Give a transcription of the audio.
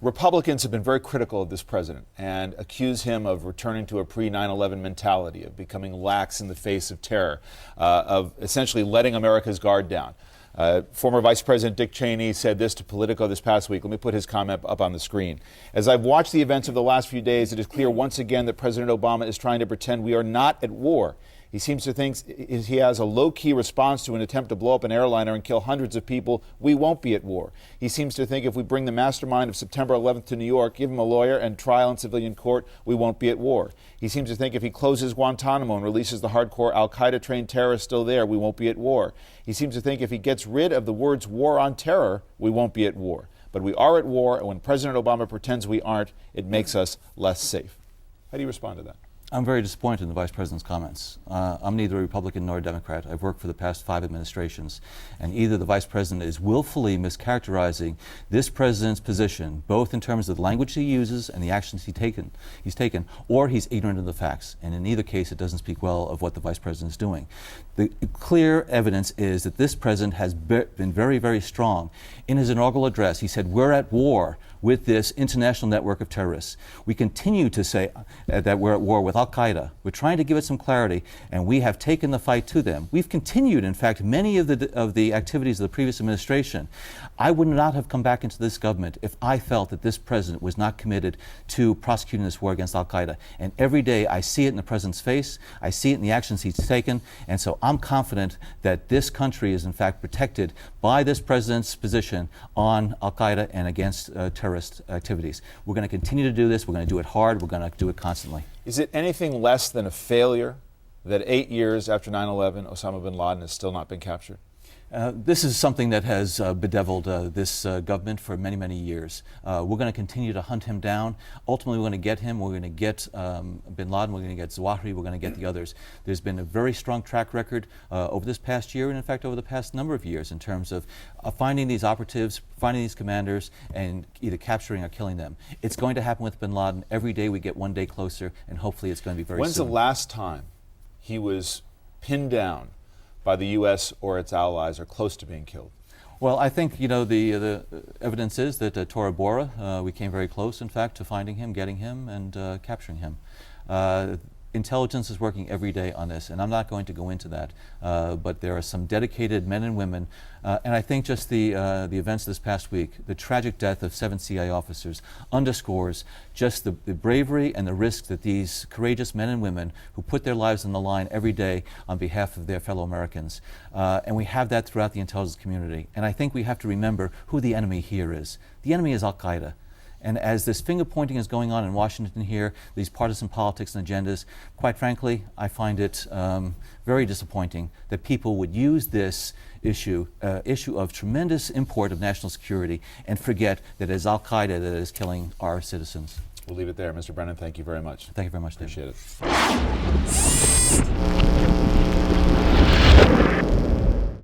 Republicans have been very critical of this president and accuse him of returning to a pre-9/11 mentality, of becoming lax in the face of terror, of essentially letting America's guard down. Former Vice President Dick Cheney said this to Politico this past week. Let me put his comment up on the screen. As I've watched the events of the last few days, it is clear once again that President Obama is trying to pretend we are not at war. He seems to think he has a low-key response to an attempt to blow up an airliner and kill hundreds of people. We won't be at war. He seems to think if we bring the mastermind of September 11th to New York, give him a lawyer and trial in civilian court, we won't be at war. He seems to think if he closes Guantanamo and releases the hardcore al-Qaeda-trained terrorists still there, we won't be at war. He seems to think if he gets rid of the words war on terror, we won't be at war. But we are at war, and when President Obama pretends we aren't, it makes us less safe. How do you respond to that? I'm very disappointed in the Vice President's comments. I'm neither a Republican nor a Democrat. I've worked for the past 5 administrations, and either the Vice President is willfully mischaracterizing this President's position, both in terms of the language he uses and the actions he's taken, or he's ignorant of the facts. And in either case, it doesn't speak well of what the Vice President is doing. The clear evidence is that this President has been very, very strong. In his inaugural address, he said, we're at war with this international network of terrorists. We continue to say that we're at war with al-Qaeda. We're trying to give it some clarity, and we have taken the fight to them. We've continued, in fact, many of the activities of the previous administration. I would not have come back into this government if I felt that this president was not committed to prosecuting this war against al-Qaeda. And every day I see it in the president's face, I see it in the actions he's taken, and so I'm confident that this country is in fact protected by this president's position on al-Qaeda and against terrorist activities. We're going to continue to do this. We're going to do it hard. We're going to do it constantly. Is it anything less than a failure that 8 years after 9/11, Osama bin Laden has still not been captured? This is something that has bedeviled this government for many, many years. We're going to continue to hunt him down. Ultimately, we're going to get him. We're going to get bin Laden. We're going to get Zawahiri. We're going to get the others. There's been a very strong track record over this past year, and in fact over the past number of years, in terms of finding these operatives, finding these commanders, and either capturing or killing them. It's going to happen with bin Laden. Every day we get one day closer, and hopefully it's going to be very soon. When's the last time he was pinned down by the U.S. or its allies or close to being killed? Well, I think, you know, the evidence is that Tora Bora, we came very close, in fact, to finding him, getting him, and capturing him. Intelligence is working every day on this, and I'm not going to go into that, but there are some dedicated men and women, and I think just the events this past week, the tragic death of 7 CIA officers, underscores just the bravery and the risk that these courageous men and women who put their lives on the line every day on behalf of their fellow Americans. And we have that throughout the intelligence community. And I think we have to remember who the enemy here is. The enemy is al-Qaeda. And as this finger pointing is going on in Washington here, these partisan politics and agendas, quite frankly, I find it very disappointing that people would use this issue of tremendous import of national security and forget that it is al-Qaeda that is killing our citizens. We'll leave it there. Mr. Brennan, thank you very much. Thank you very much, David. Appreciate it.